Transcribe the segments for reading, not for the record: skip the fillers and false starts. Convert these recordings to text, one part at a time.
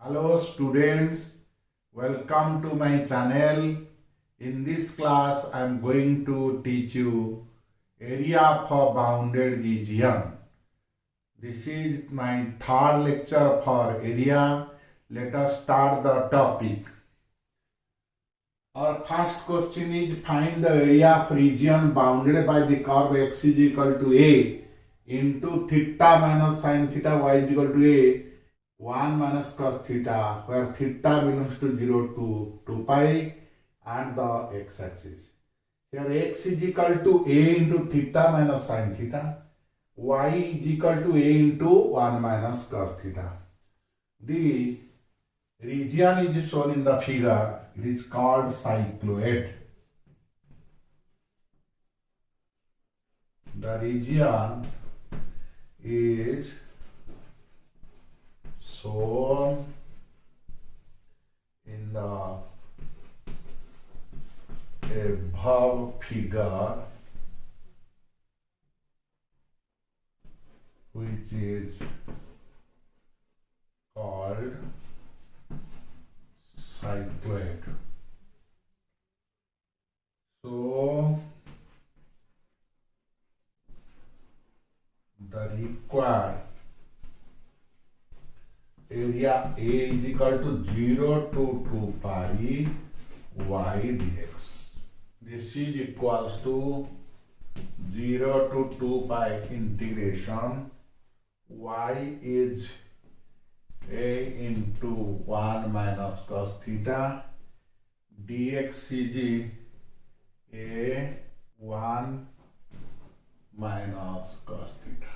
Hello students, welcome to my channel. In this class I am going to teach you area of a bounded region. This is my third lecture for area. Let us start the topic. Our first question is find the area of region bounded by the curve x is equal to a into theta minus sin theta y is equal to a 1 minus cos theta, where theta belongs to 0 to 2 pi and the x-axis. Here x is equal to a into theta minus sin theta, y is equal to a into 1 minus cos theta. The region is shown in the figure. It is called cycloid. The region is shown in the above figure, which is called cycloid. So the required area A is equal to 0 to 2 pi y dx. This is equals to 0 to 2 pi integration y is a into 1 minus cos theta dx is a 1 minus cos theta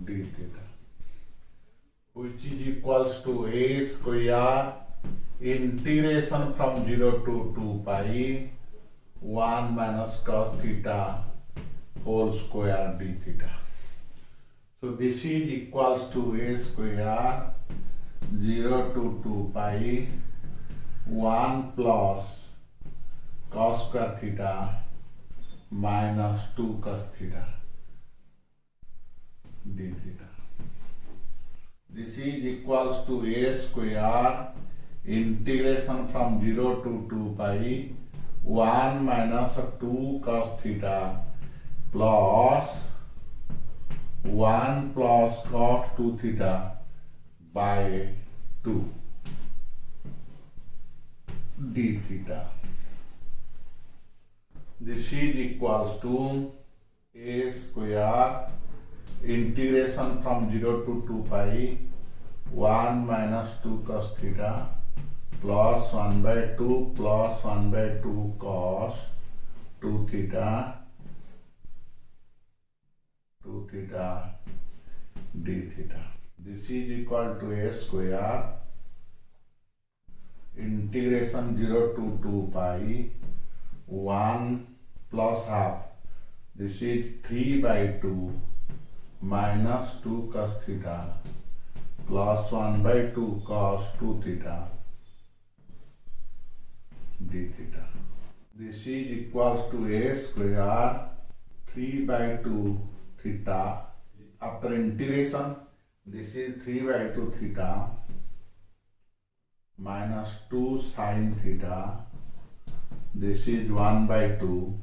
d theta, which is equals to a square integration from 0 to 2 pi 1 minus cos theta whole square d theta. So this is equals to a square 0 to 2 pi 1 plus cos square theta minus 2 cos theta d theta. This is equals to a square integration from 0 to 2 pi 1 minus 2 cos theta plus 1 plus cos 2 theta by 2 d theta. This is equals to a square integration from 0 to 2 pi 1 minus 2 cos theta plus 1 by 2 plus 1 by 2 cos 2 theta d theta. This is equal to a square integration 0 to 2 pi 1 plus half. This is 3 by 2 minus 2 cos theta plus 1 by 2 cos 2 theta d theta. This is equals to a square 3 by 2 theta. After integration, this is 3 by 2 theta minus 2 sin theta. This is 1 by 2.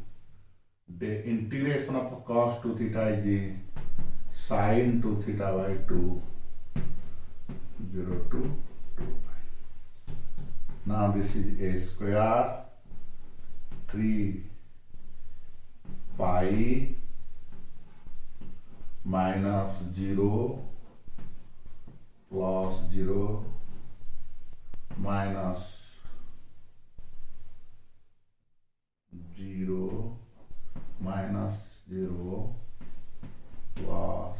The integration of cos 2 theta is sin 2 theta by 2, 0 to 2 pi. Now this is a square 3 pi minus 0 plus 0 minus 0 minus 0 plus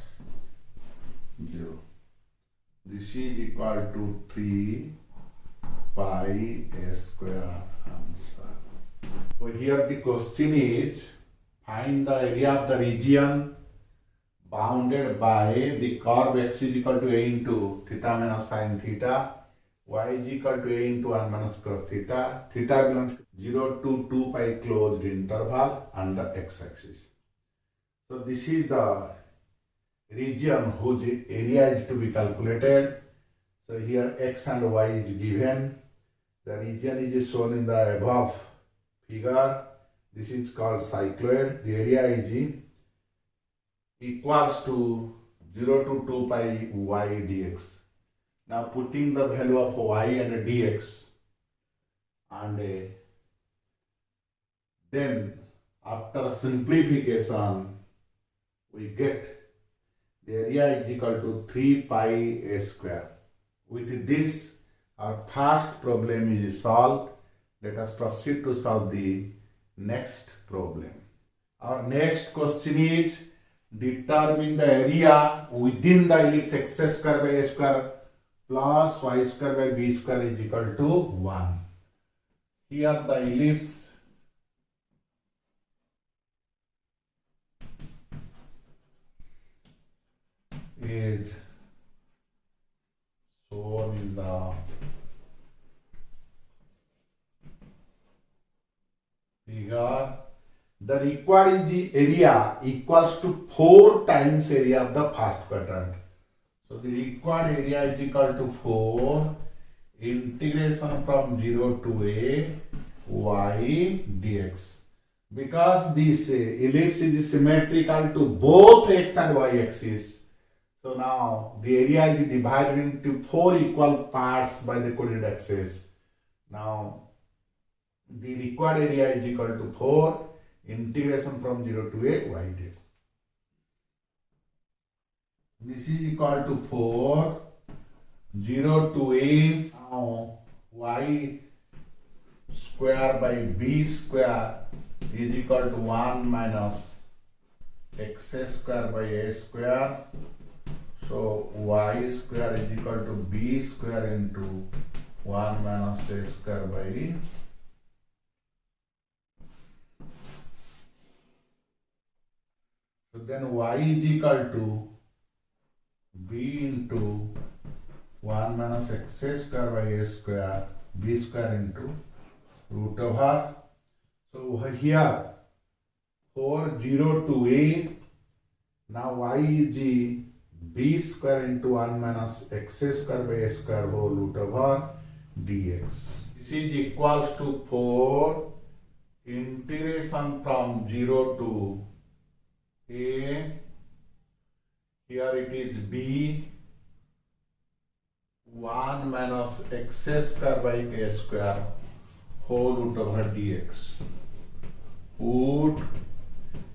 0. This is equal to 3 pi a square answer. So here the question is find the area of the region bounded by the curve x is equal to a into theta minus sin theta, y is equal to a into 1 minus cos theta. Theta belongs to 0 to 2 pi closed interval and the x-axis. So this is the region whose area is to be calculated. So here x and y is given. The region is shown in the above figure. This is called cycloid. The area is equals to 0 to 2 pi y dx. Now putting the value of y and dx, and then after simplification we get the area is equal to 3 pi a square. With this, our first problem is solved. Let us proceed to solve the next problem. Our next question is determine the area within the ellipse x square by a square plus y square by b square is equal to 1. Here the ellipse is shown in the figure. The required area equals to 4 times area of the first quadrant. So the required area is equal to 4 integration from 0 to a y dx. Because this ellipse is symmetrical to both x and y axis, so now the area is divided into 4 equal parts by the coordinate axis. Now the required area is equal to 4 integration from 0 to a y dx. This is equal to 4 0 to a. Now y square by b square is equal to 1 minus x square by a square. So y square is equal to b square into 1 minus a square by . So then y is equal to b into 1 minus x square by a square, b square into root over. So here 4 0 to a. Now y is b square into 1 minus x square by a square whole root over dx. This is equals to 4 integration from 0 to a. Here it is b 1 minus x square by a square whole root over dx. Put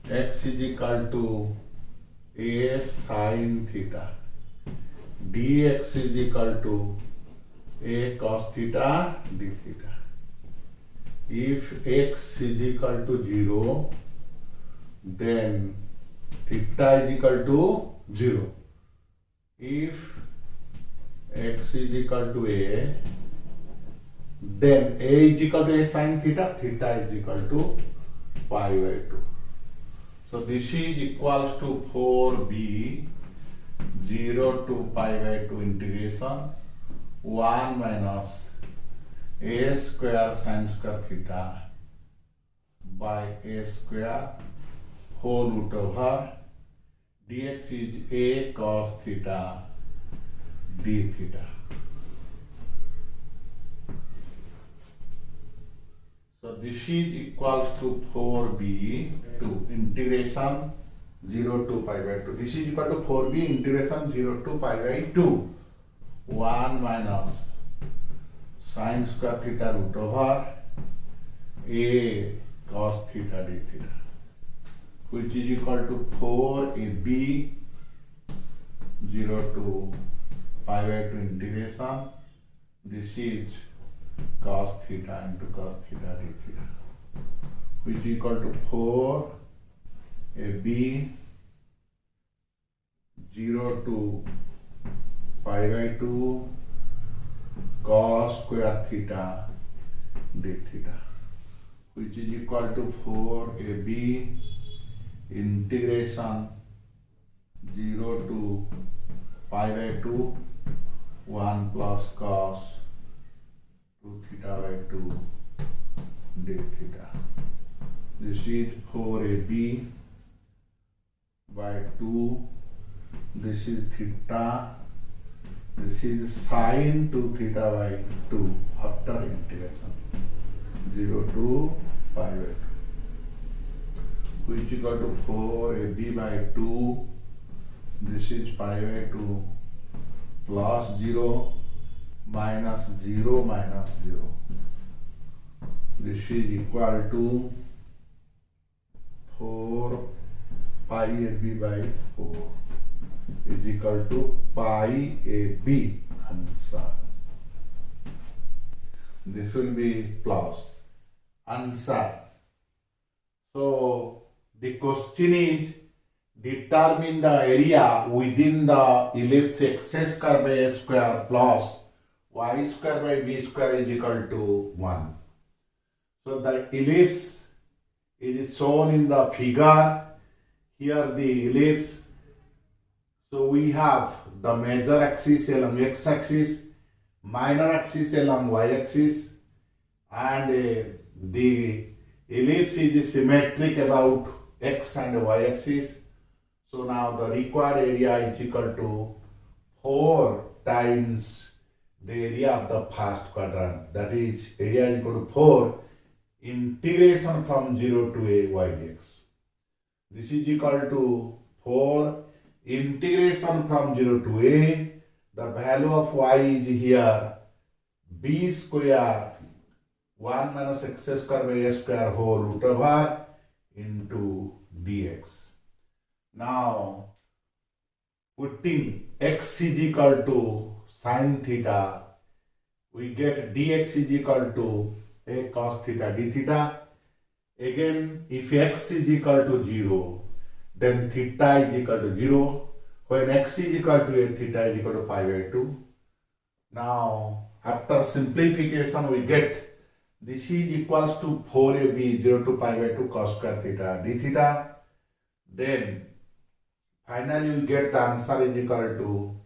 x is equal to a sin theta, dx is equal to a cos theta d theta. If x is equal to 0, then theta is equal to 0. If x is equal to a, then a is equal to a sin theta, theta is equal to pi by 2. So this is equals to 4b 0 to pi by 2 integration 1 minus a square sin square theta by a square whole root over dx is a cos theta d theta. So this is equals to 4b to integration 0 to pi by 2. This is equal to 4b integration 0 to pi by 2 1 minus sin square theta root over a cos theta d theta, which is equal to 4ab 0 to pi by 2 integration. This is cos theta into cos theta d theta, which is equal to 4 ab 0 to pi by 2 cos square theta d theta, which is equal to 4 ab integration 0 to pi by 2 1 plus cos 2 theta by 2 d theta. This is 4ab by 2. This is theta This is sine 2 theta by 2 after integration 0 to pi by 2, which is equal to 4 AB by 2. This is pi by 2 plus 0 minus 0 minus 0. This is equal to 4 pi AB by 4 is equal to pi AB answer. This will be plus answer. So the question is determine the area within the ellipse x square by a square plus y square by b square is equal to 1. So the ellipse is shown in the figure. Here the ellipse. So we have the major axis along x axis, minor axis along y axis, and the ellipse is symmetric about x and y axis. So now the required area is equal to 4 times the area of the first quadrant. That is, area is equal to 4 integration from 0 to a y dx. This is equal to 4 integration from 0 to a. The value of y is here b square 1 minus x square by a square whole root over into dx. Now putting x is equal to sine theta, we get dx is equal to a cos theta d theta. Again, if x is equal to 0, then theta is equal to 0. When x is equal to a, theta is equal to pi by 2. Now, after simplification, we get this is equals to 4ab 0 to pi by 2 cos square theta d theta. Then, finally, we get the answer is equal to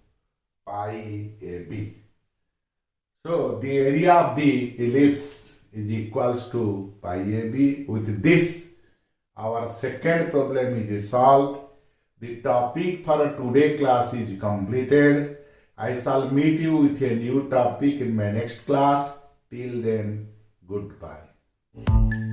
pi ab. So, the area of the ellipse is equals to pi ab. With this, our second problem is solved. The topic for today's class is completed. I shall meet you with a new topic in my next class. Till then, goodbye.